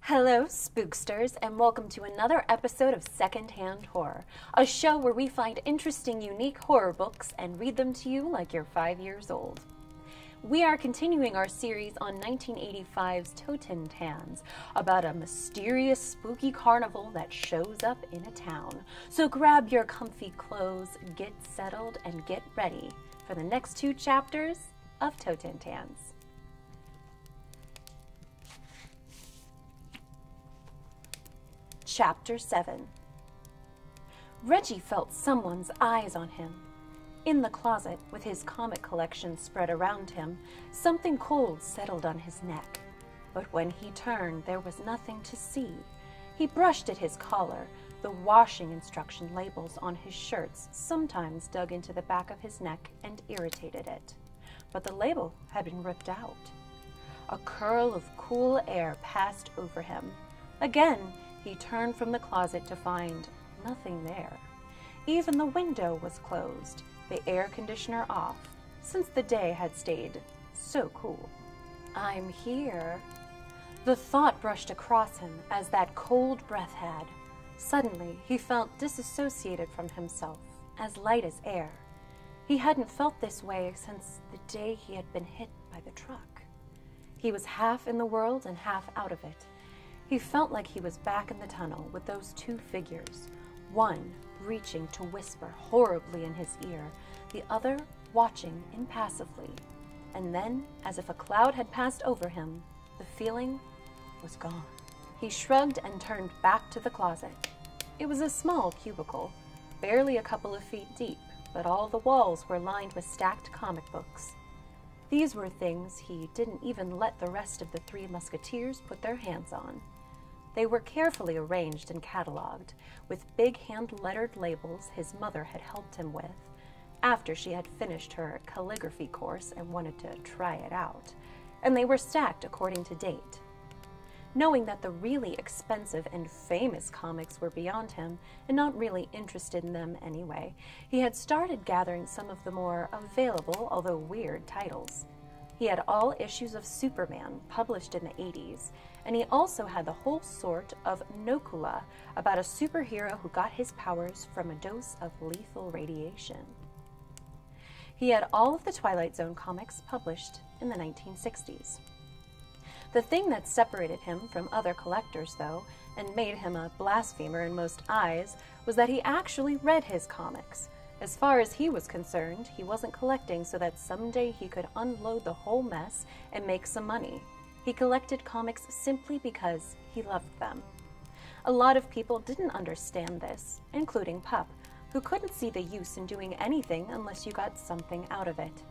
Hello, spooksters, and welcome to another episode of Secondhand Horror, a show where we find interesting, unique horror books and read them to you like you're 5 years old. We are continuing our series on 1985's Totentanz, about a mysterious, spooky carnival that shows up in a town. So grab your comfy clothes, get settled, and get ready for the next 2 chapters of Totentanz. Chapter 7. Reggie felt someone's eyes on him. In the closet, with his comic collection spread around him, something cold settled on his neck. But when he turned, there was nothing to see. He brushed at his collar. The washing instruction labels on his shirts sometimes dug into the back of his neck and irritated it. But the label had been ripped out. A curl of cool air passed over him. Again, he turned from the closet to find nothing there. Even the window was closed, the air conditioner off, since the day had stayed so cool. I'm here. The thought brushed across him as that cold breath had. Suddenly, he felt disassociated from himself, as light as air. He hadn't felt this way since the day he had been hit by the truck. He was half in the world and half out of it. He felt like he was back in the tunnel with those 2 figures, one reaching to whisper horribly in his ear, the other watching impassively. And then, as if a cloud had passed over him, the feeling was gone. He shrugged and turned back to the closet. It was a small cubicle, barely a couple of feet deep, but all the walls were lined with stacked comic books. These were things he didn't even let the rest of the 3 musketeers put their hands on. They were carefully arranged and cataloged, with big hand-lettered labels his mother had helped him with, after she had finished her calligraphy course and wanted to try it out, and they were stacked according to date. Knowing that the really expensive and famous comics were beyond him, and not really interested in them anyway, he had started gathering some of the more available, although weird, titles. He had all issues of Superman, published in the 80s, and he also had the whole sort of Nocula, about a superhero who got his powers from a dose of lethal radiation. He had all of the Twilight Zone comics published in the 1960s. The thing that separated him from other collectors, though, and made him a blasphemer in most eyes, was that he actually read his comics. As far as he was concerned, he wasn't collecting so that someday he could unload the whole mess and make some money. He collected comics simply because he loved them. A lot of people didn't understand this, including Pup, who couldn't see the use in doing anything unless you got something out of it.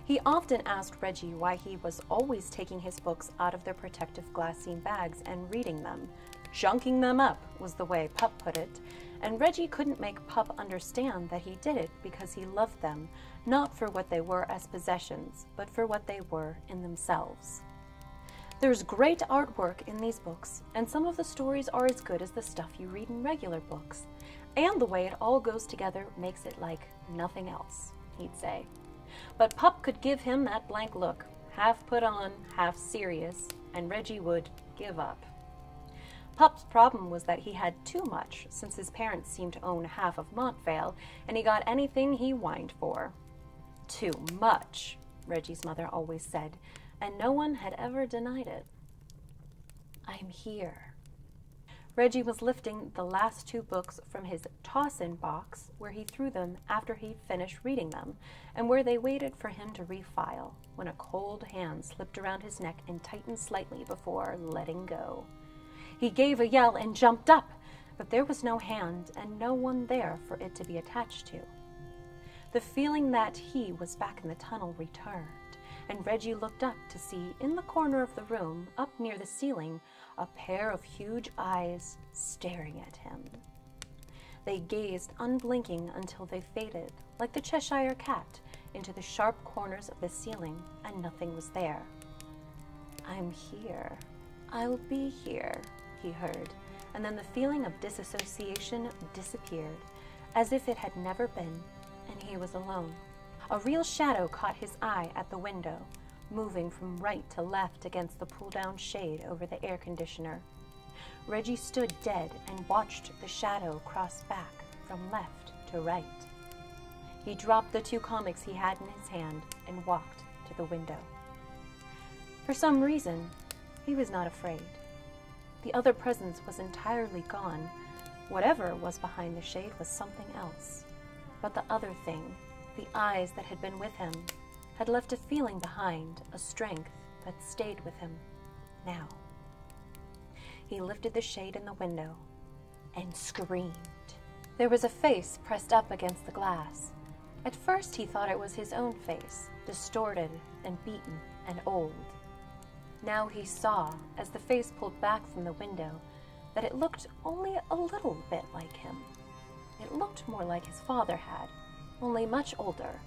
He often asked Reggie why he was always taking his books out of their protective glassine bags and reading them. Junking them up was the way Pup put it, and Reggie couldn't make Pup understand that he did it because he loved them, not for what they were as possessions, but for what they were in themselves. There's great artwork in these books, and some of the stories are as good as the stuff you read in regular books. And the way it all goes together makes it like nothing else, he'd say. But Pup could give him that blank look, half put on, half serious, and Reggie would give up. Pup's problem was that he had too much, since his parents seemed to own half of Montvale, and he got anything he whined for. Too much, Reggie's mother always said, and no one had ever denied it. I'm here. Reggie was lifting the last 2 books from his toss-in box, where he threw them after he'd finished reading them, and where they waited for him to refile, when a cold hand slipped around his neck and tightened slightly before letting go. He gave a yell and jumped up, but there was no hand and no one there for it to be attached to. The feeling that he was back in the tunnel returned, and Reggie looked up to see, in the corner of the room, up near the ceiling, a pair of huge eyes staring at him. They gazed unblinking until they faded, like the Cheshire Cat, into the sharp corners of the ceiling, and nothing was there. I'm here. I'll be here, he heard, and then the feeling of disassociation disappeared, as if it had never been, and he was alone. A real shadow caught his eye at the window, moving from right to left against the pull-down shade over the air conditioner. Reggie stood dead and watched the shadow cross back from left to right. He dropped the 2 comics he had in his hand and walked to the window. For some reason, he was not afraid. The other presence was entirely gone. Whatever was behind the shade was something else. But the other thing, the eyes that had been with him, had left a feeling behind, a strength that stayed with him now. He lifted the shade in the window and screamed. There was a face pressed up against the glass. At first he thought it was his own face, distorted and beaten and old. Now he saw, as the face pulled back from the window, that it looked only a little bit like him. It looked more like his father had, only much older.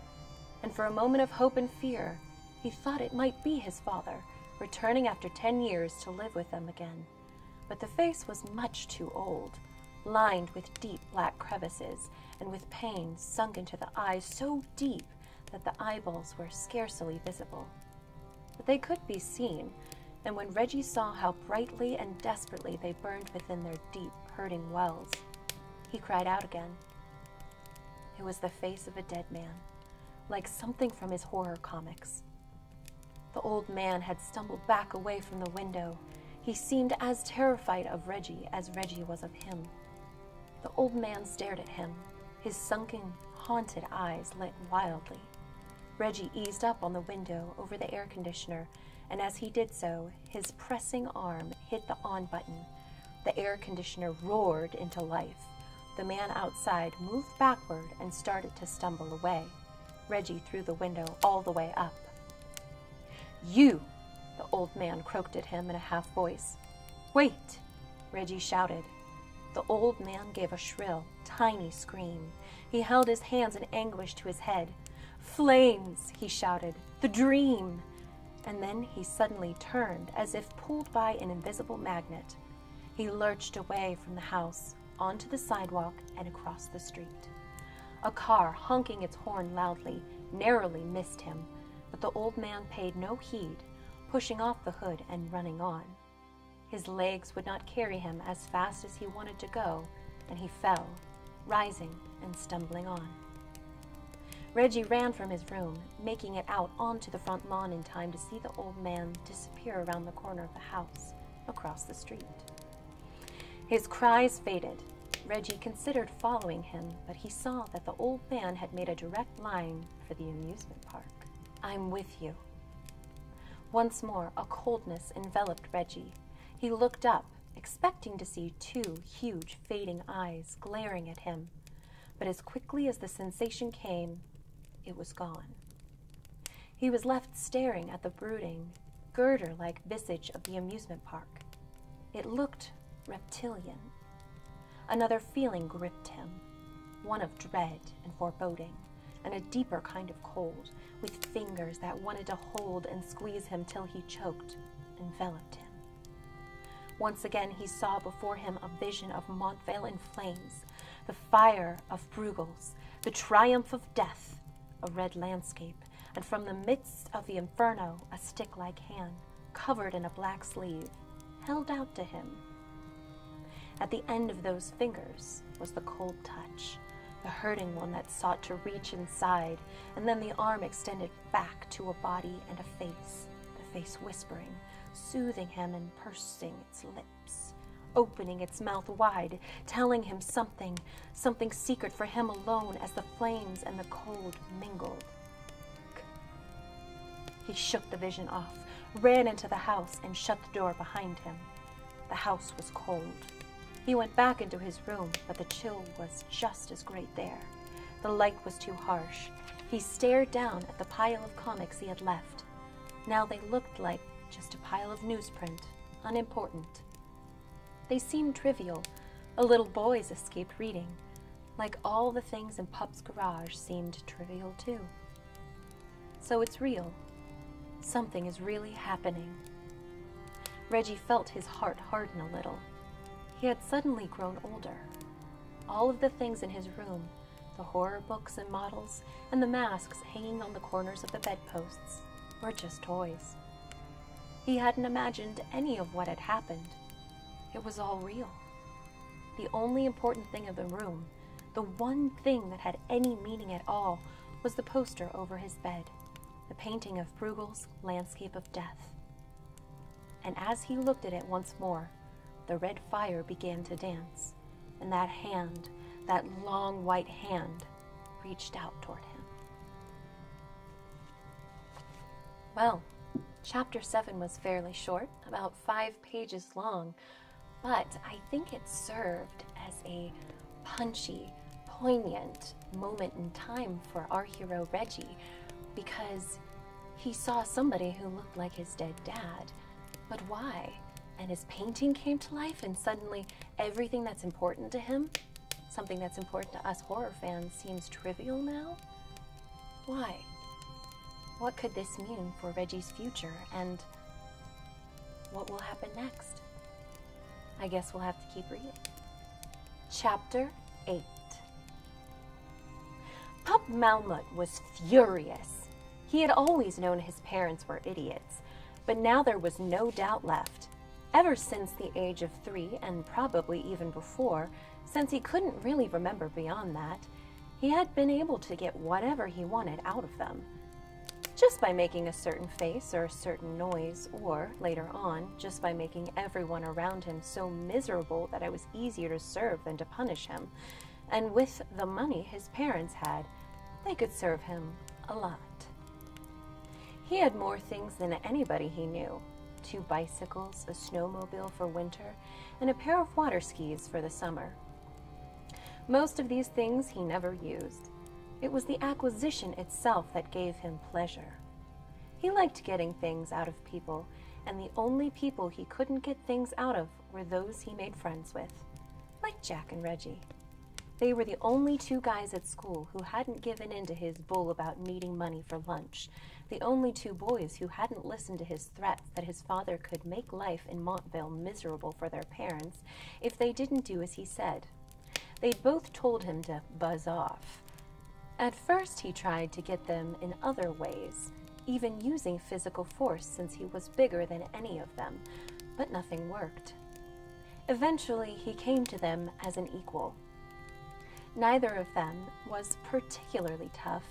And for a moment of hope and fear, he thought it might be his father, returning after 10 years to live with them again. But the face was much too old, lined with deep black crevices, and with pain sunk into the eyes so deep that the eyeballs were scarcely visible. But they could be seen, and when Reggie saw how brightly and desperately they burned within their deep, hurting wells, he cried out again. It was the face of a dead man, like something from his horror comics. The old man had stumbled back away from the window. He seemed as terrified of Reggie as Reggie was of him. The old man stared at him, his sunken, haunted eyes lit wildly. Reggie eased up on the window over the air conditioner, and as he did so, his pressing arm hit the on button. The air conditioner roared into life. The man outside moved backward and started to stumble away. Reggie threw the window all the way up. "You!" the old man croaked at him in a half voice. "Wait!" Reggie shouted. The old man gave a shrill, tiny scream. He held his hands in anguish to his head. "Flames!" he shouted. "The dream!" And then he suddenly turned as if pulled by an invisible magnet. He lurched away from the house, onto the sidewalk, and across the street. A car, honking its horn loudly, narrowly missed him, but the old man paid no heed, pushing off the hood and running on. His legs would not carry him as fast as he wanted to go, and he fell, rising and stumbling on. Reggie ran from his room, making it out onto the front lawn in time to see the old man disappear around the corner of the house, across the street. His cries faded. Reggie considered following him, but he saw that the old man had made a direct line for the amusement park. "I'm with you." Once more, a coldness enveloped Reggie. He looked up, expecting to see 2 huge, fading eyes glaring at him. But as quickly as the sensation came, it was gone. He was left staring at the brooding, girder-like visage of the amusement park. It looked reptilian. Another feeling gripped him, one of dread and foreboding, and a deeper kind of cold, with fingers that wanted to hold and squeeze him till he choked, enveloped him. Once again he saw before him a vision of Montvale in flames, the fire of Brugels, the triumph of death, a red landscape, and from the midst of the inferno a stick-like hand, covered in a black sleeve, held out to him. At the end of those fingers was the cold touch, the hurting one that sought to reach inside, and then the arm extended back to a body and a face, the face whispering, soothing him and pursing its lips, opening its mouth wide, telling him something secret for him alone as the flames and the cold mingled. He shook the vision off, ran into the house, and shut the door behind him. The house was cold. He went back into his room, but the chill was just as great there. The light was too harsh. He stared down at the pile of comics he had left. Now they looked like just a pile of newsprint, unimportant. They seemed trivial. A little boy's escaped reading. Like all the things in Pup's garage seemed trivial too. So it's real. Something is really happening. Reggie felt his heart harden a little. He had suddenly grown older. All of the things in his room, the horror books and models, and the masks hanging on the corners of the bedposts, were just toys. He hadn't imagined any of what had happened. It was all real. The only important thing of the room, the one thing that had any meaning at all, was the poster over his bed, the painting of Bruegel's Landscape of Death. And as he looked at it once more, the red fire began to dance, and that hand, that long white hand, reached out toward him. Well, Chapter 7 was fairly short, about 5 pages long, but I think it served as a punchy, poignant moment in time for our hero Reggie, because he saw somebody who looked like his dead dad. But why? And his painting came to life, and suddenly everything that's important to him, something that's important to us horror fans, seems trivial now? Why? What could this mean for Reggie's future, and what will happen next? I guess we'll have to keep reading. Chapter 8. Pup Malmut was furious. He had always known his parents were idiots, but now there was no doubt left. Ever since the age of 3, and probably even before, since he couldn't really remember beyond that, he had been able to get whatever he wanted out of them. Just by making a certain face or a certain noise, or, later on, just by making everyone around him so miserable that it was easier to serve than to punish him. And with the money his parents had, they could serve him a lot. He had more things than anybody he knew. 2 bicycles, a snowmobile for winter, and a pair of water skis for the summer. Most of these things he never used. It was the acquisition itself that gave him pleasure. He liked getting things out of people, and the only people he couldn't get things out of were those he made friends with, like Jack and Reggie. They were the only 2 guys at school who hadn't given in to his bull about needing money for lunch, the only 2 boys who hadn't listened to his threats that his father could make life in Montvale miserable for their parents if they didn't do as he said. They'd both told him to buzz off. At first, he tried to get them in other ways, even using physical force since he was bigger than any of them, but nothing worked. Eventually, he came to them as an equal. Neither of them was particularly tough,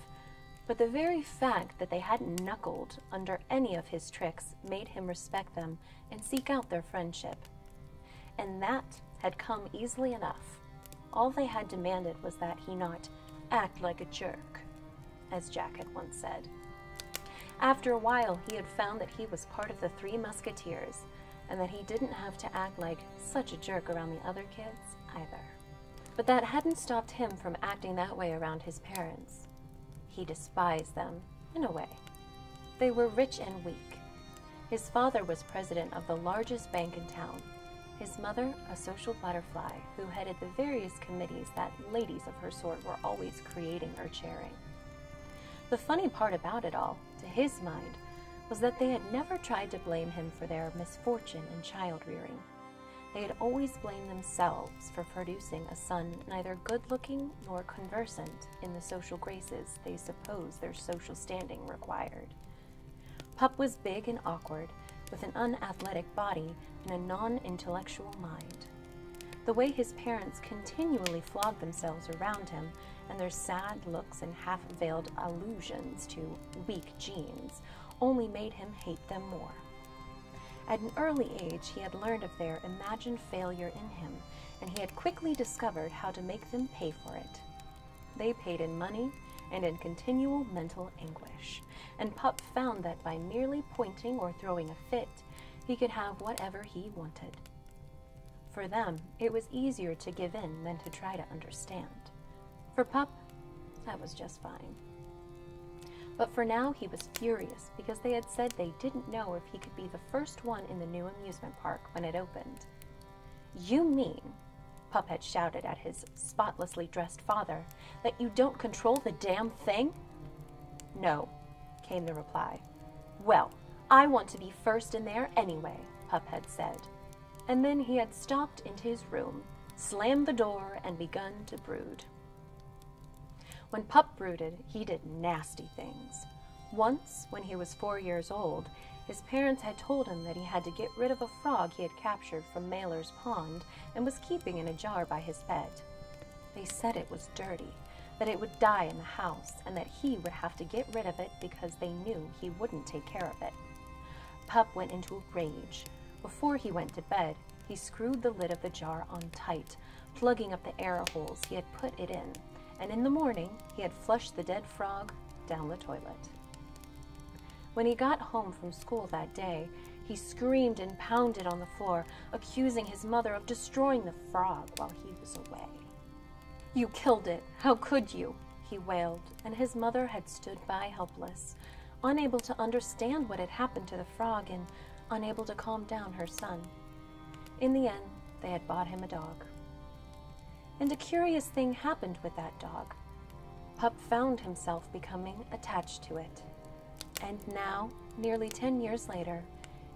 but the very fact that they hadn't knuckled under any of his tricks made him respect them and seek out their friendship. And that had come easily enough. All they had demanded was that he not act like a jerk, as Jack had once said. After a while, he had found that he was part of the 3 Musketeers, and that he didn't have to act like such a jerk around the other kids either. But that hadn't stopped him from acting that way around his parents. He despised them, in a way. They were rich and weak. His father was president of the largest bank in town. His mother, a social butterfly who headed the various committees that ladies of her sort were always creating or chairing. The funny part about it all, to his mind, was that they had never tried to blame him for their misfortune in child-rearing. They had always blamed themselves for producing a son neither good-looking nor conversant in the social graces they supposed their social standing required. Pup was big and awkward, with an unathletic body and a non-intellectual mind. The way his parents continually flogged themselves around him, and their sad looks and half-veiled allusions to weak genes, only made him hate them more. At an early age, he had learned of their imagined failure in him, and he had quickly discovered how to make them pay for it. They paid in money and in continual mental anguish, and Pup found that by merely pointing or throwing a fit, he could have whatever he wanted. For them, it was easier to give in than to try to understand. For Pup, that was just fine. But for now, he was furious because they had said they didn't know if he could be the first one in the new amusement park when it opened. "You mean," Pup had shouted at his spotlessly dressed father, "that you don't control the damn thing?" "No," came the reply. "Well, I want to be first in there anyway," Pup had said. And then he had stopped into his room, slammed the door, and begun to brood. When Pup brooded, he did nasty things. Once, when he was 4 years old, His parents had told him that he had to get rid of a frog he had captured from Mailer's Pond and was keeping in a jar by his bed. They said it was dirty, that it would die in the house, and that he would have to get rid of it because they knew he wouldn't take care of it. Pup went into a rage. Before he went to bed, he screwed the lid of the jar on tight, plugging up the air holes he had put it in, and in the morning he had flushed the dead frog down the toilet. When he got home from school that day, he screamed and pounded on the floor, accusing his mother of destroying the frog while he was away. "You killed it! How could you?" he wailed, and his mother had stood by helpless, unable to understand what had happened to the frog and unable to calm down her son. In the end, they had bought him a dog. And a curious thing happened with that dog. Pup found himself becoming attached to it. And now, nearly 10 years later,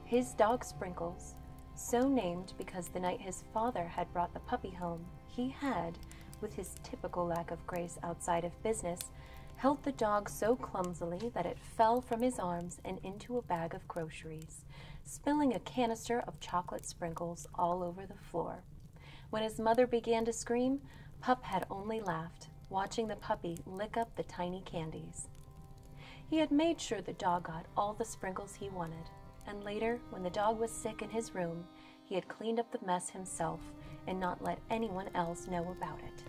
his dog Sprinkles, so named because the night his father had brought the puppy home, he had, with his typical lack of grace outside of business, held the dog so clumsily that it fell from his arms and into a bag of groceries, spilling a canister of chocolate sprinkles all over the floor. When his mother began to scream, Pup had only laughed, watching the puppy lick up the tiny candies. He had made sure the dog got all the sprinkles he wanted, and later, when the dog was sick in his room, he had cleaned up the mess himself and not let anyone else know about it.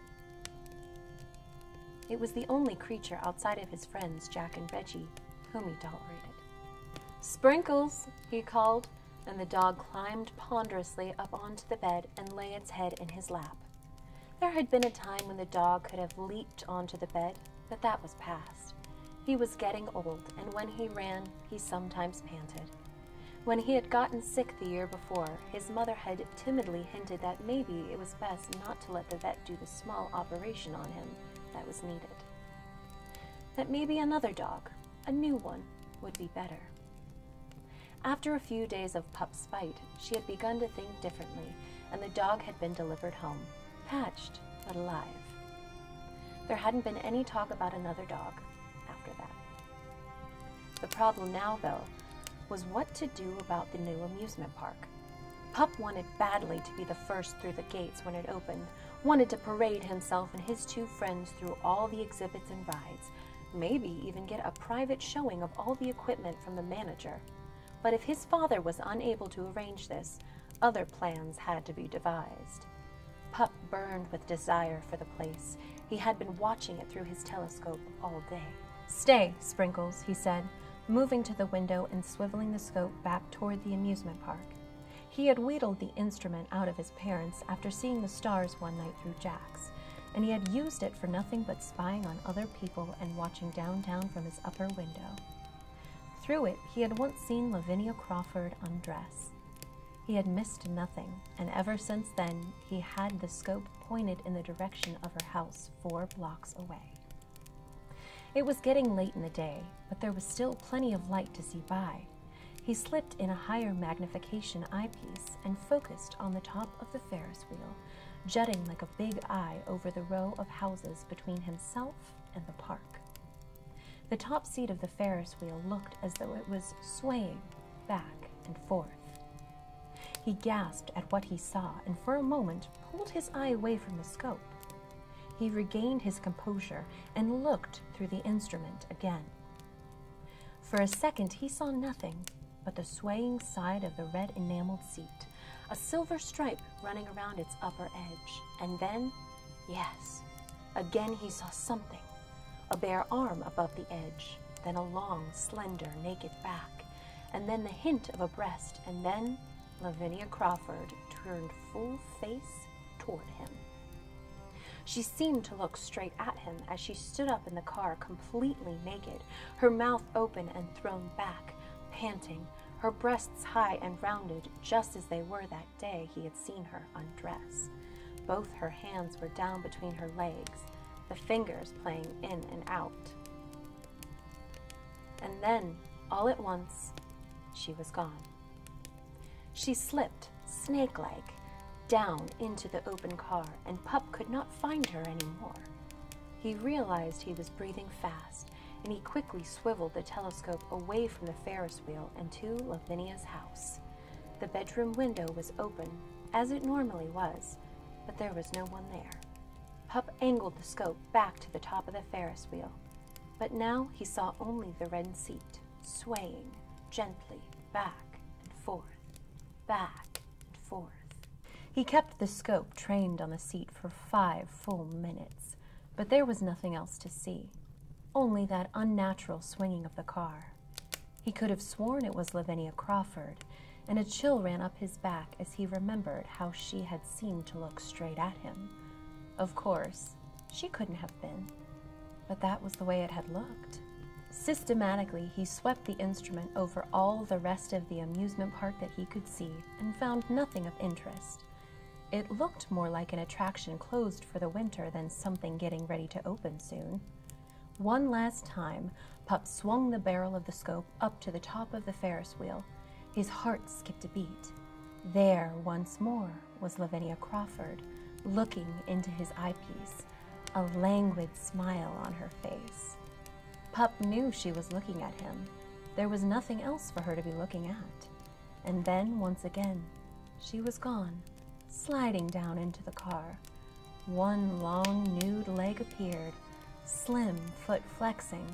It was the only creature outside of his friends, Jack and Reggie, whom he tolerated. "Sprinkles," he called, and the dog climbed ponderously up onto the bed and lay its head in his lap. There had been a time when the dog could have leaped onto the bed, but that was past. He was getting old, and when he ran, he sometimes panted. When he had gotten sick the year before, his mother had timidly hinted that maybe it was best not to let the vet do the small operation on him that was needed. That maybe another dog, a new one, would be better. After a few days of Pup's fight, she had begun to think differently, and the dog had been delivered home, patched but alive. There hadn't been any talk about another dog after that. The problem now, though, was what to do about the new amusement park. Pup wanted badly to be the first through the gates when it opened, wanted to parade himself and his two friends through all the exhibits and rides, maybe even get a private showing of all the equipment from the manager. But if his father was unable to arrange this, other plans had to be devised. Pup burned with desire for the place. He had been watching it through his telescope all day. "Stay, Sprinkles," he said, moving to the window and swiveling the scope back toward the amusement park. He had wheedled the instrument out of his parents after seeing the stars one night through Jack's, and he had used it for nothing but spying on other people and watching downtown from his upper window. Through it, he had once seen Lavinia Crawford undress. He had missed nothing, and ever since then, he had the scope pointed in the direction of her house 4 blocks away. It was getting late in the day, but there was still plenty of light to see by. He slipped in a higher magnification eyepiece and focused on the top of the Ferris wheel, jutting like a big eye over the row of houses between himself and the park. The top seat of the Ferris wheel looked as though it was swaying back and forth. He gasped at what he saw and for a moment pulled his eye away from the scope. He regained his composure and looked through the instrument again. For a second he saw nothing but the swaying side of the red enameled seat, a silver stripe running around its upper edge, and then, yes, again he saw something. A bare arm above the edge, then a long, slender, naked back, and then the hint of a breast, and then Lavinia Crawford turned full face toward him. She seemed to look straight at him as she stood up in the car completely naked, her mouth open and thrown back, panting, her breasts high and rounded just as they were that day he had seen her undress. Both her hands were down between her legs, the fingers playing in and out. And then, all at once, she was gone. She slipped, snake-like, down into the open car, and Pup could not find her anymore. He realized he was breathing fast, and he quickly swiveled the telescope away from the Ferris wheel and to Lavinia's house. The bedroom window was open, as it normally was, but there was no one there. Pup angled the scope back to the top of the Ferris wheel, but now he saw only the red seat, swaying gently back and forth, back and forth. He kept the scope trained on the seat for 5 full minutes, but there was nothing else to see, only that unnatural swinging of the car. He could have sworn it was Lavinia Crawford, and a chill ran up his back as he remembered how she had seemed to look straight at him. Of course, she couldn't have been, but that was the way it had looked. Systematically, he swept the instrument over all the rest of the amusement park that he could see and found nothing of interest. It looked more like an attraction closed for the winter than something getting ready to open soon. One last time, Pup swung the barrel of the scope up to the top of the Ferris wheel. His heart skipped a beat. There, once more, was Lavinia Crawford, looking into his eyepiece, a languid smile on her face. Pup knew she was looking at him. There was nothing else for her to be looking at. And then, once again, she was gone, sliding down into the car. One long, nude leg appeared, slim foot flexing,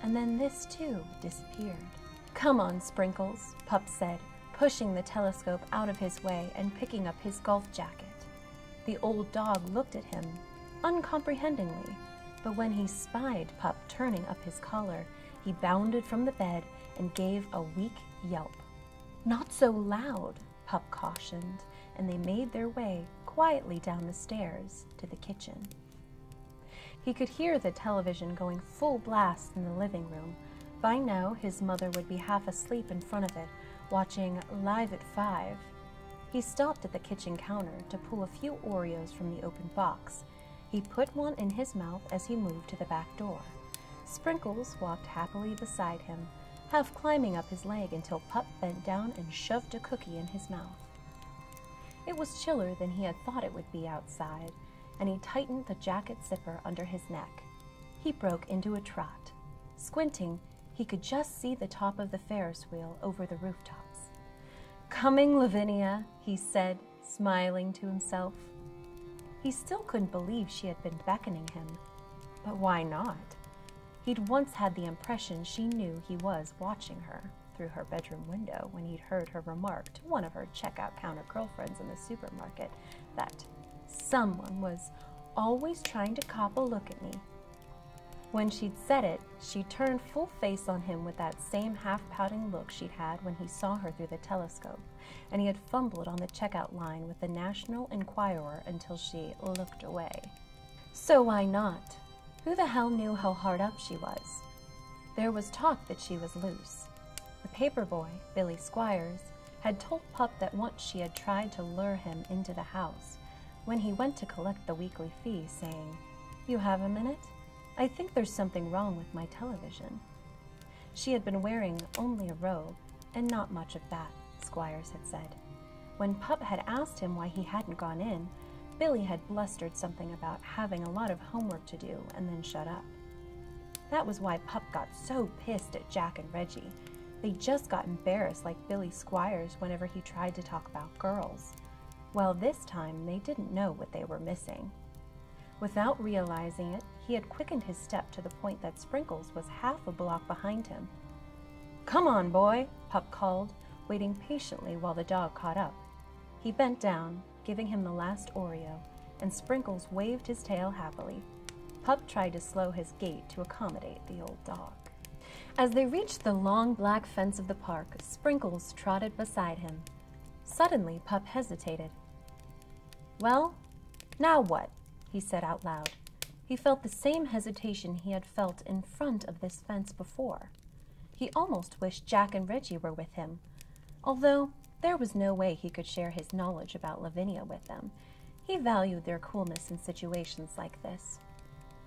and then this too disappeared. "Come on, Sprinkles," Pup said, pushing the telescope out of his way and picking up his golf jacket. The old dog looked at him, uncomprehendingly, but when he spied Pup turning up his collar, he bounded from the bed and gave a weak yelp. "Not so loud," Pup cautioned, and they made their way quietly down the stairs to the kitchen. He could hear the television going full blast in the living room. By now, his mother would be half asleep in front of it, watching Live at 5. He stopped at the kitchen counter to pull a few Oreos from the open box. He put one in his mouth as he moved to the back door. Sprinkles walked happily beside him, half climbing up his leg until Pup bent down and shoved a cookie in his mouth. It was chiller than he had thought it would be outside, and he tightened the jacket zipper under his neck. He broke into a trot. Squinting, he could just see the top of the Ferris wheel over the rooftops. "Coming, Lavinia," he said, smiling to himself. He still couldn't believe she had been beckoning him, but why not? He'd once had the impression she knew he was watching her through her bedroom window when he'd heard her remark to one of her checkout counter girlfriends in the supermarket that someone was always trying to cop a look at me. When she'd said it, she turned full face on him with that same half-pouting look she'd had when he saw her through the telescope, and he had fumbled on the checkout line with the National Enquirer until she looked away. So why not? Who the hell knew how hard up she was? There was talk that she was loose. The paper boy, Billy Squires, had told Pup that once she had tried to lure him into the house when he went to collect the weekly fee, saying, "You have a minute? I think there's something wrong with my television." She had been wearing only a robe, and not much of that, Squires had said. When Pup had asked him why he hadn't gone in, Billy had blustered something about having a lot of homework to do and then shut up. That was why Pup got so pissed at Jack and Reggie. They just got embarrassed like Billy Squires whenever he tried to talk about girls. Well, this time they didn't know what they were missing. Without realizing it, he had quickened his step to the point that Sprinkles was half a block behind him. "Come on, boy," Pup called, waiting patiently while the dog caught up. He bent down, giving him the last Oreo, and Sprinkles waved his tail happily. Pup tried to slow his gait to accommodate the old dog. As they reached the long black fence of the park, Sprinkles trotted beside him. Suddenly, Pup hesitated. "Well, now what?" he said out loud. He felt the same hesitation he had felt in front of this fence before. He almost wished Jack and Reggie were with him, although there was no way he could share his knowledge about Lavinia with them. He valued their coolness in situations like this.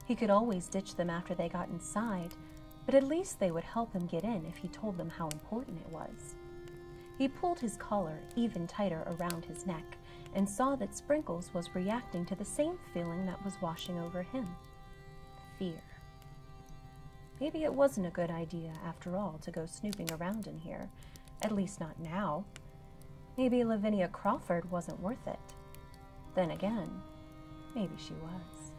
He could always ditch them after they got inside, but at least they would help him get in if he told them how important it was. He pulled his collar even tighter around his neck and saw that Sprinkles was reacting to the same feeling that was washing over him: fear. maybe it wasn't a good idea, after all, to go snooping around in here. At least not now. Maybe Lavinia Crawford wasn't worth it. Then again, maybe she was.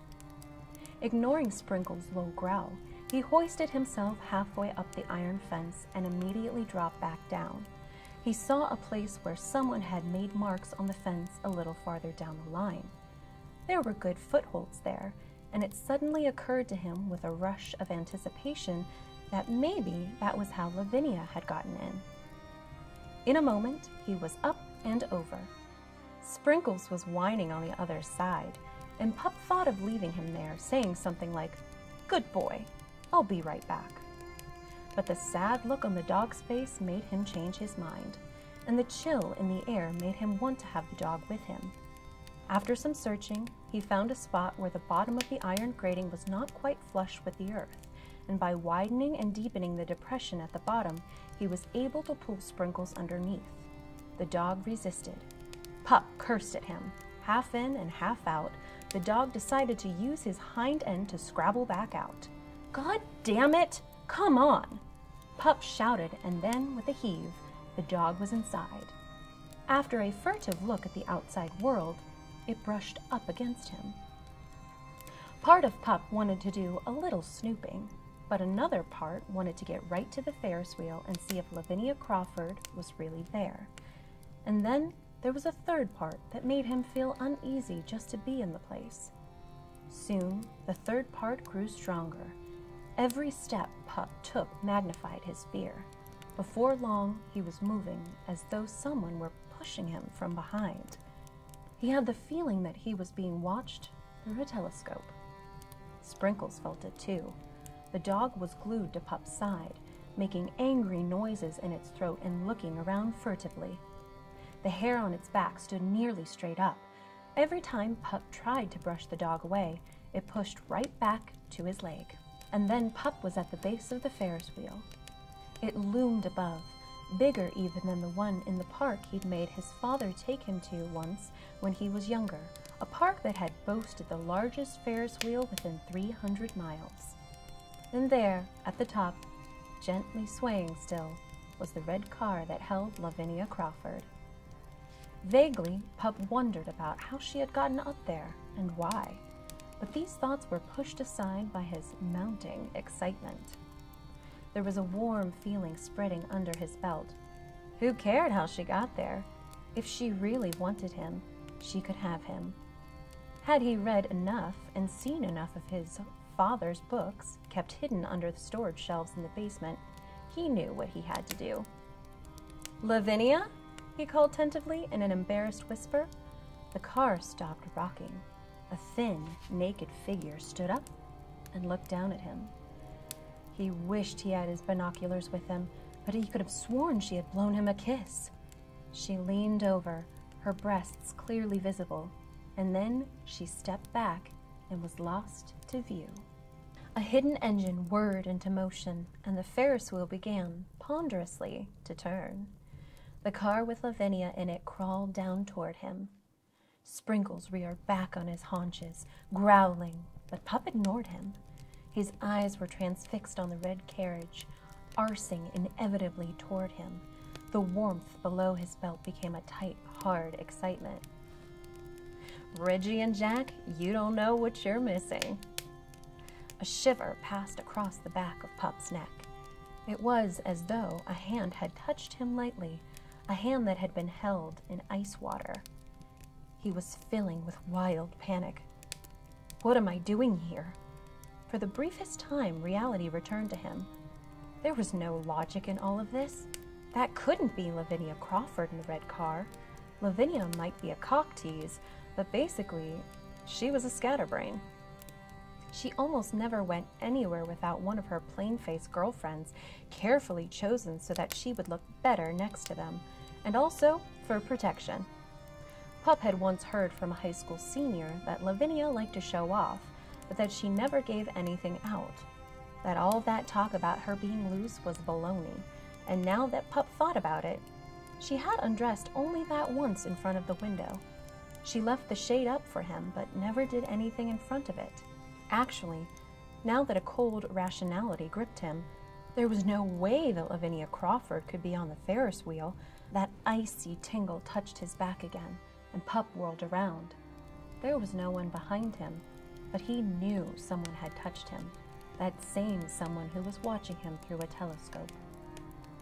Ignoring Sprinkle's low growl, he hoisted himself halfway up the iron fence and immediately dropped back down. He saw a place where someone had made marks on the fence a little farther down the line. There were good footholds there, and it suddenly occurred to him with a rush of anticipation that maybe that was how Lavinia had gotten in. In a moment, he was up and over. Sprinkles was whining on the other side, and Pup thought of leaving him there, saying something like, "Good boy, I'll be right back." But the sad look on the dog's face made him change his mind, and the chill in the air made him want to have the dog with him. After some searching, he found a spot where the bottom of the iron grating was not quite flush with the earth, and by widening and deepening the depression at the bottom, he was able to pull Sprinkles underneath. The dog resisted. Pup cursed at him. Half in and half out, the dog decided to use his hind end to scrabble back out. "God damn it! Come on!" Pup shouted, and then, with a heave, the dog was inside. After a furtive look at the outside world, it brushed up against him. Part of Pup wanted to do a little snooping, but another part wanted to get right to the Ferris wheel and see if Lavinia Crawford was really there. And then there was a third part that made him feel uneasy just to be in the place. Soon, the third part grew stronger. Every step Pup took magnified his fear. Before long, he was moving as though someone were pushing him from behind. He had the feeling that he was being watched through a telescope. Sprinkles felt it too. The dog was glued to Pup's side, making angry noises in its throat and looking around furtively. The hair on its back stood nearly straight up. Every time Pup tried to brush the dog away, it pushed right back to his leg. And then Pup was at the base of the Ferris wheel. It loomed above, bigger even than the one in the park he'd made his father take him to once when he was younger, a park that had boasted the largest Ferris wheel within 300 miles. And there, at the top, gently swaying still, was the red car that held Lavinia Crawford. Vaguely, Pup wondered about how she had gotten up there and why, but these thoughts were pushed aside by his mounting excitement. There was a warm feeling spreading under his belt. Who cared how she got there? If she really wanted him, she could have him. Had he read enough and seen enough of his father's books, kept hidden under the storage shelves in the basement, he knew what he had to do. "Lavinia?" he called tentatively in an embarrassed whisper. The car stopped rocking. A thin, naked figure stood up and looked down at him. He wished he had his binoculars with him, but he could have sworn she had blown him a kiss. She leaned over, her breasts clearly visible, and then she stepped back and was lost to view. A hidden engine whirred into motion, and the Ferris wheel began, ponderously, to turn. The car with Lavinia in it crawled down toward him. Sprinkles reared back on his haunches, growling, but Pup ignored him. His eyes were transfixed on the red carriage, arsing inevitably toward him. The warmth below his belt became a tight, hard excitement. "Reggie and Jack, you don't know what you're missing." A shiver passed across the back of Pup's neck. It was as though a hand had touched him lightly, a hand that had been held in ice water. He was filling with wild panic. What am I doing here? For the briefest time, reality returned to him. There was no logic in all of this. That couldn't be Lavinia Crawford in the red car. Lavinia might be a cock tease, but basically, she was a scatterbrain. She almost never went anywhere without one of her plain-faced girlfriends, carefully chosen so that she would look better next to them, and also for protection. Pup had once heard from a high school senior that Lavinia liked to show off, but that she never gave anything out. That all that talk about her being loose was baloney, and now that Pup thought about it, she had undressed only that once in front of the window. She left the shade up for him, but never did anything in front of it. Actually, Now that a cold rationality gripped him, there was no way that Lavinia Crawford could be on the Ferris wheel. That icy tingle touched his back again, and Pup whirled around. There was no one behind him, but he knew someone had touched him, that same someone who was watching him through a telescope.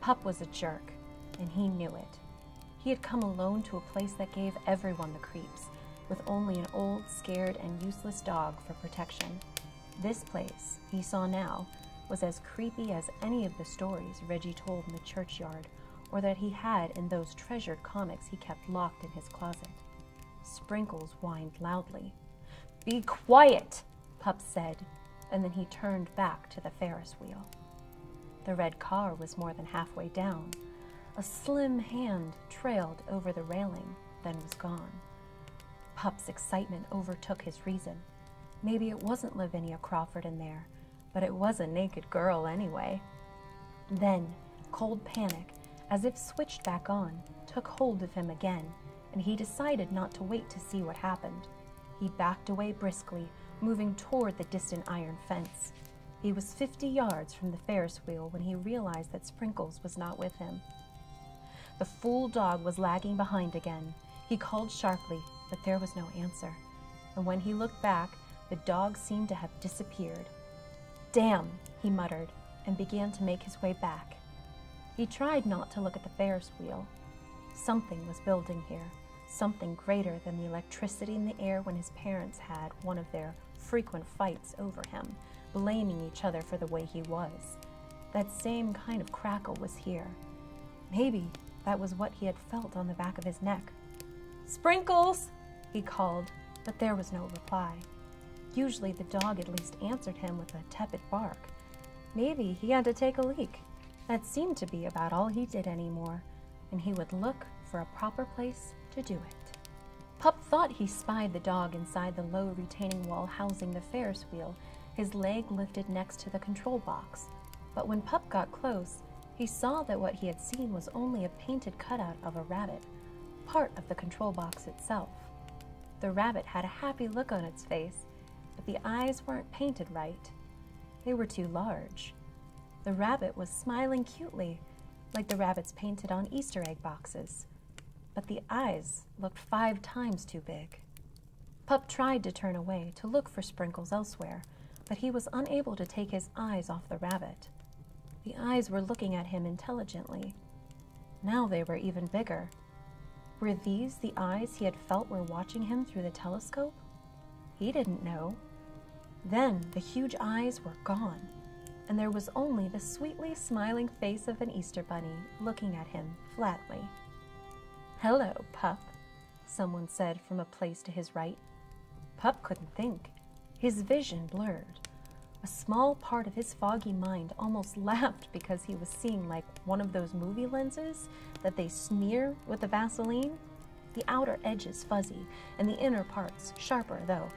Pup was a jerk, and he knew it. He had come alone to a place that gave everyone the creeps, with only an old, scared, and useless dog for protection. This place, he saw now, was as creepy as any of the stories Reggie told in the churchyard, or that he had in those treasured comics he kept locked in his closet. Sprinkles whined loudly. "Be quiet," Pup said, and then he turned back to the Ferris wheel. The red car was more than halfway down. A slim hand trailed over the railing, then was gone. Pup's excitement overtook his reason. Maybe it wasn't Lavinia Crawford in there, but it was a naked girl anyway. Then, cold panic, as if switched back on, took hold of him again, and he decided not to wait to see what happened. He backed away briskly, moving toward the distant iron fence. He was 50 yards from the Ferris wheel when he realized that Sprinkles was not with him. The fool dog was lagging behind again. He called sharply, but there was no answer. And when he looked back, the dog seemed to have disappeared. "Damn," he muttered, and began to make his way back. He tried not to look at the Ferris wheel. Something was building here, something greater than the electricity in the air when his parents had one of their frequent fights over him, blaming each other for the way he was. That same kind of crackle was here. Maybe that was what he had felt on the back of his neck. "Sprinkles!" he called, but there was no reply. Usually the dog at least answered him with a tepid bark. Maybe he had to take a leak. That seemed to be about all he did anymore, and he would look for a proper place to do it. Pup thought he spied the dog inside the low retaining wall housing the Ferris wheel, his leg lifted next to the control box. But when Pup got close, he saw that what he had seen was only a painted cutout of a rabbit, part of the control box itself. The rabbit had a happy look on its face, but the eyes weren't painted right. They were too large. The rabbit was smiling cutely, like the rabbits painted on Easter egg boxes, but the eyes looked 5 times too big. Pup tried to turn away to look for Sprinkles elsewhere, but he was unable to take his eyes off the rabbit. The eyes were looking at him intelligently. Now they were even bigger. Were these the eyes he had felt were watching him through the telescope? He didn't know. Then the huge eyes were gone, and there was only the sweetly smiling face of an Easter bunny looking at him flatly. "Hello, Pup," someone said from a place to his right. Pup couldn't think. His vision blurred. A small part of his foggy mind almost laughed because he was seeing like one of those movie lenses that they smear with the Vaseline. The outer edges fuzzy, and the inner parts sharper, though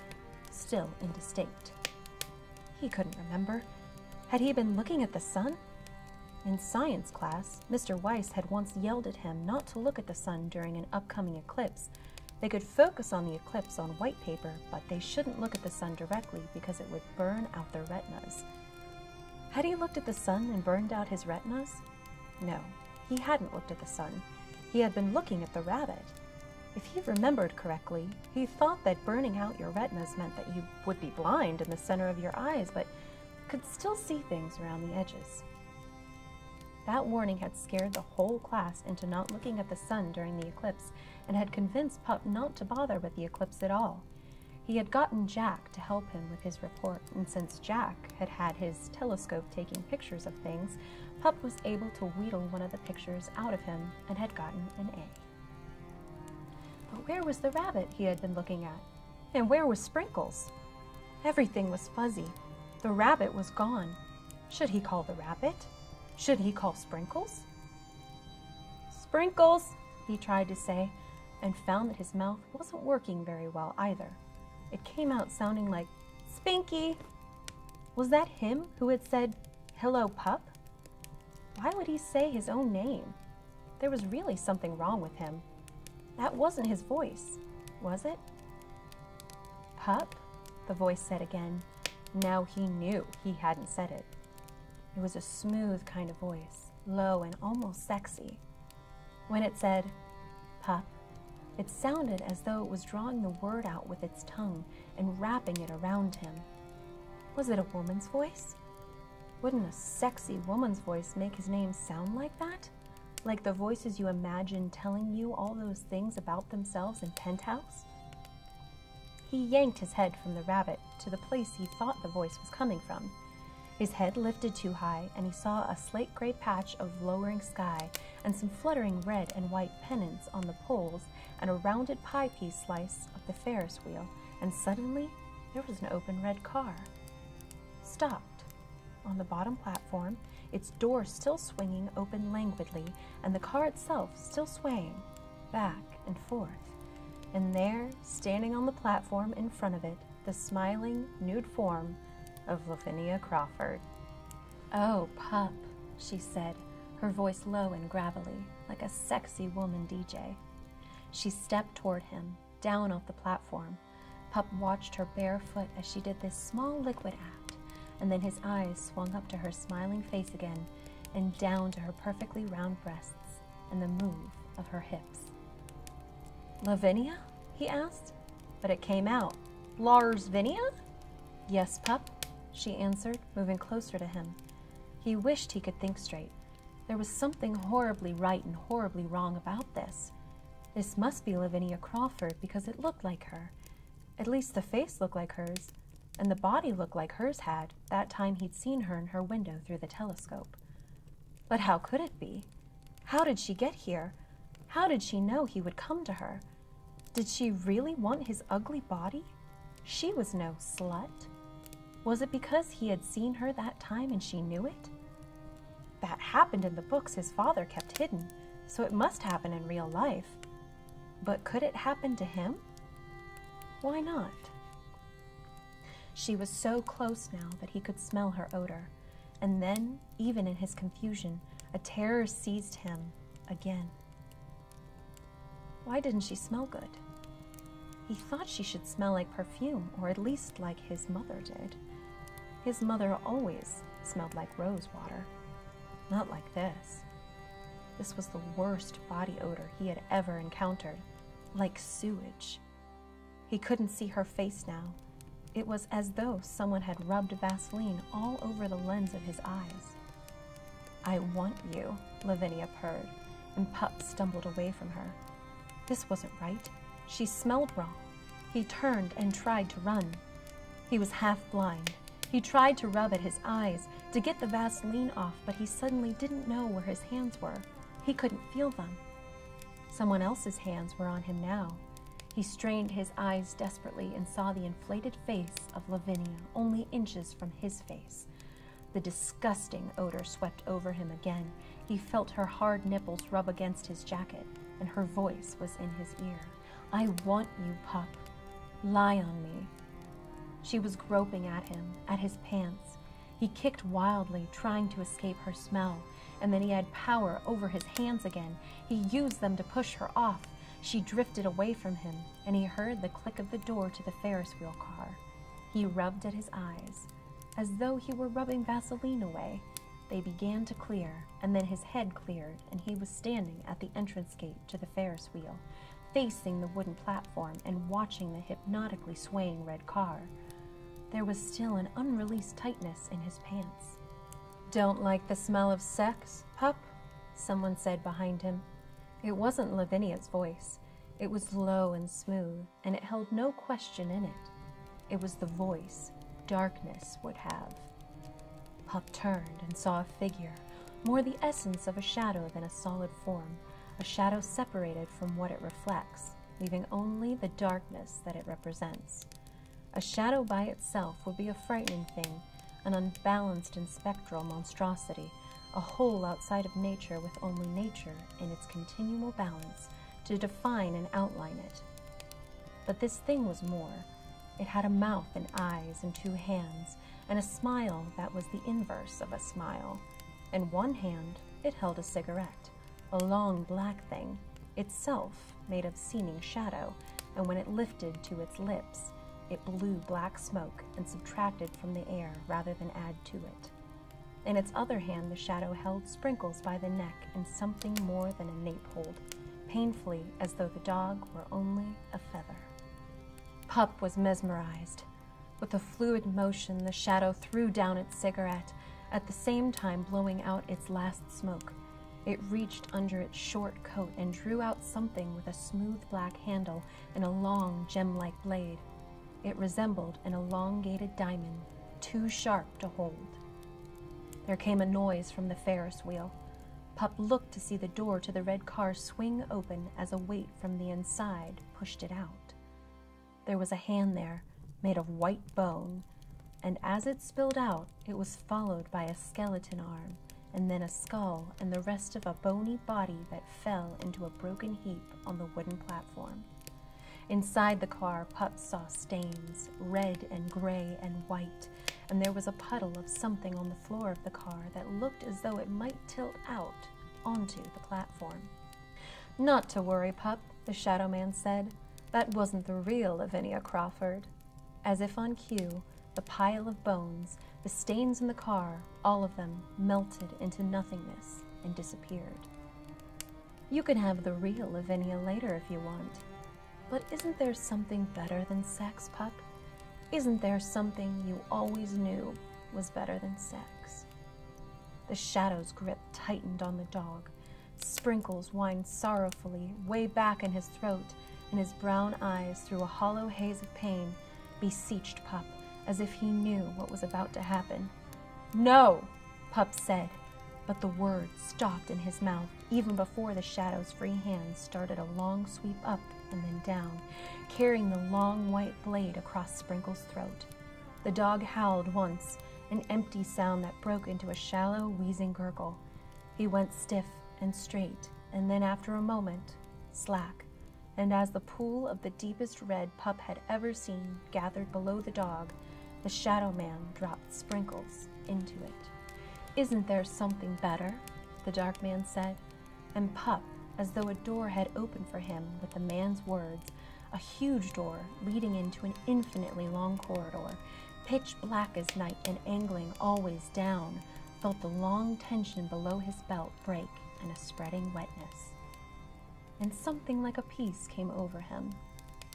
still indistinct. He couldn't remember. Had he been looking at the sun? In science class, Mr. Weiss had once yelled at him not to look at the sun during an upcoming eclipse. They could focus on the eclipse on white paper, but they shouldn't look at the sun directly because it would burn out their retinas. Had he looked at the sun and burned out his retinas? No, he hadn't looked at the sun. He had been looking at the rabbit. If he remembered correctly, he thought that burning out your retinas meant that you would be blind in the center of your eyes, but could still see things around the edges. That warning had scared the whole class into not looking at the sun during the eclipse and had convinced Pup not to bother with the eclipse at all. He had gotten Jack to help him with his report, and since Jack had had his telescope taking pictures of things, Pup was able to wheedle one of the pictures out of him and had gotten an A. But where was the rabbit he had been looking at? And where was Sprinkles? Everything was fuzzy. The rabbit was gone. Should he call the rabbit? Should he call Sprinkles? "Sprinkles," he tried to say, and found that his mouth wasn't working very well either. It came out sounding like "Spinky." Was that him who had said, "Hello, Pup"? Why would he say his own name? There was really something wrong with him. That wasn't his voice, was it? "Pup," the voice said again, Now he knew he hadn't said it. It was a smooth kind of voice, low and almost sexy. When it said, "Pup," it sounded as though it was drawing the word out with its tongue and wrapping it around him. Was it a woman's voice? Wouldn't a sexy woman's voice make his name sound like that? Like the voices you imagine telling you all those things about themselves in Penthouse? He yanked his head from the rabbit to the place he thought the voice was coming from. His head lifted too high, and he saw a slate-gray patch of lowering sky and some fluttering red and white pennants on the poles and a rounded pie piece slice of the Ferris wheel, and suddenly there was an open red car. Stopped. On the bottom platform, its door still swinging open languidly, and the car itself still swaying back and forth. And there, standing on the platform in front of it, the smiling, nude form of Lavinia Crawford. "Oh, pup," she said, her voice low and gravelly, like a sexy woman DJ. She stepped toward him, down off the platform. Pup watched her bare foot as she did this small liquid act, and then his eyes swung up to her smiling face again, and down to her perfectly round breasts, and the move of her hips. "Lavinia?" he asked, but it came out. "Larsvinia?" "Yes, pup," she answered, moving closer to him. He wished he could think straight. There was something horribly right and horribly wrong about this. This must be Lavinia Crawford because it looked like her. At least the face looked like hers, and the body looked like hers had that time he'd seen her in her window through the telescope. But how could it be? How did she get here? How did she know he would come to her? Did she really want his ugly body? She was no slut. Was it because he had seen her that time and she knew it? That happened in the books his father kept hidden, so it must happen in real life. But could it happen to him? Why not? She was so close now that he could smell her odor, and then, even in his confusion, a terror seized him again. Why didn't she smell good? He thought she should smell like perfume, or at least like his mother did. His mother always smelled like rose water. Not like this. This was the worst body odor he had ever encountered, like sewage. He couldn't see her face now. It was as though someone had rubbed Vaseline all over the lens of his eyes. "I want you," Lavinia purred, and Pup stumbled away from her. This wasn't right. She smelled wrong. He turned and tried to run. He was half blind. He tried to rub at his eyes to get the Vaseline off, but he suddenly didn't know where his hands were. He couldn't feel them. Someone else's hands were on him now. He strained his eyes desperately and saw the inflated face of Lavinia only inches from his face. The disgusting odor swept over him again. He felt her hard nipples rub against his jacket, and her voice was in his ear. "I want you, Pup. Lie on me." She was groping at him, at his pants. He kicked wildly, trying to escape her smell, and then he had power over his hands again. He used them to push her off. She drifted away from him, and he heard the click of the door to the Ferris wheel car. He rubbed at his eyes, as though he were rubbing Vaseline away. They began to clear, and then his head cleared, and he was standing at the entrance gate to the Ferris wheel, facing the wooden platform and watching the hypnotically swaying red car. There was still an unreleased tightness in his pants. "Don't like the smell of sex, Pup?" someone said behind him. It wasn't Lavinia's voice. It was low and smooth, and it held no question in it. It was the voice darkness would have. Pup turned and saw a figure, more the essence of a shadow than a solid form, a shadow separated from what it reflects, leaving only the darkness that it represents. A shadow by itself would be a frightening thing, an unbalanced and spectral monstrosity, a whole outside of nature with only nature in its continual balance to define and outline it. But this thing was more. It had a mouth and eyes and two hands, and a smile that was the inverse of a smile. In one hand, it held a cigarette, a long black thing, itself made of seeming shadow, and when it lifted to its lips, it blew black smoke and subtracted from the air rather than add to it. In its other hand, the shadow held Sprinkles by the neck in something more than a nape hold, painfully as though the dog were only a feather. Pup was mesmerized. With a fluid motion, the shadow threw down its cigarette, at the same time blowing out its last smoke. It reached under its short coat and drew out something with a smooth black handle and a long gem-like blade. It resembled an elongated diamond, too sharp to hold. There came a noise from the Ferris wheel. Pup looked to see the door to the red car swing open as a weight from the inside pushed it out. There was a hand there, made of white bone, and as it spilled out, it was followed by a skeleton arm, and then a skull and the rest of a bony body that fell into a broken heap on the wooden platform. Inside the car, Pup saw stains, red and gray and white, and there was a puddle of something on the floor of the car that looked as though it might tilt out onto the platform. "Not to worry, Pup," the Shadow Man said. "That wasn't the real Lavinia Crawford." As if on cue, the pile of bones, the stains in the car, all of them melted into nothingness and disappeared. "You can have the real Lavinia later if you want. But isn't there something better than sex, Pup? Isn't there something you always knew was better than sex?" The Shadow's grip tightened on the dog. Sprinkles whined sorrowfully way back in his throat, and his brown eyes, through a hollow haze of pain, beseeched Pup as if he knew what was about to happen. "No," Pup said, but the words stopped in his mouth even before the Shadow's free hands started a long sweep up and then down, carrying the long white blade across Sprinkles' throat. The dog howled once, an empty sound that broke into a shallow, wheezing gurgle. He went stiff and straight, and then after a moment, slack, and as the pool of the deepest red Pup had ever seen gathered below the dog, the Shadow Man dropped Sprinkles into it. "Isn't there something better?" the Dark Man said, and Pup, as though a door had opened for him with the man's words, a huge door leading into an infinitely long corridor, pitch black as night and angling always down, felt the long tension below his belt break in a spreading wetness. And something like a peace came over him,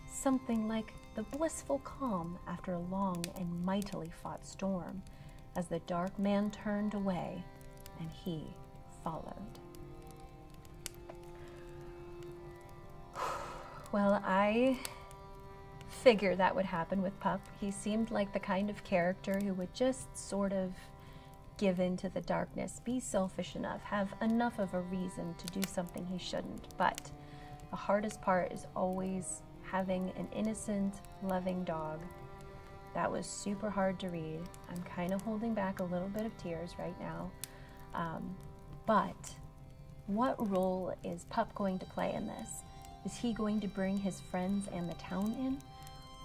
something like the blissful calm after a long and mightily fought storm, as the Dark Man turned away and he followed. Well, I figured that would happen with Pup. He seemed like the kind of character who would just sort of give in to the darkness, be selfish enough, have enough of a reason to do something he shouldn't. But the hardest part is always having an innocent, loving dog. That was super hard to read. I'm kind of holding back a little bit of tears right now. But what role is Pup going to play in this? Is he going to bring his friends and the town in?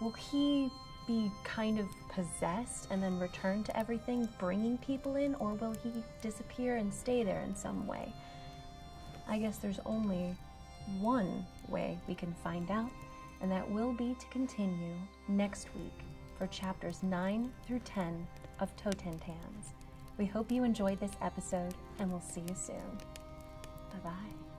Will he be kind of possessed and then return to everything, bringing people in, or will he disappear and stay there in some way? I guess there's only one way we can find out, and that will be to continue next week for chapters 9 through 10 of Totentanz. We hope you enjoyed this episode, and we'll see you soon. Bye-bye.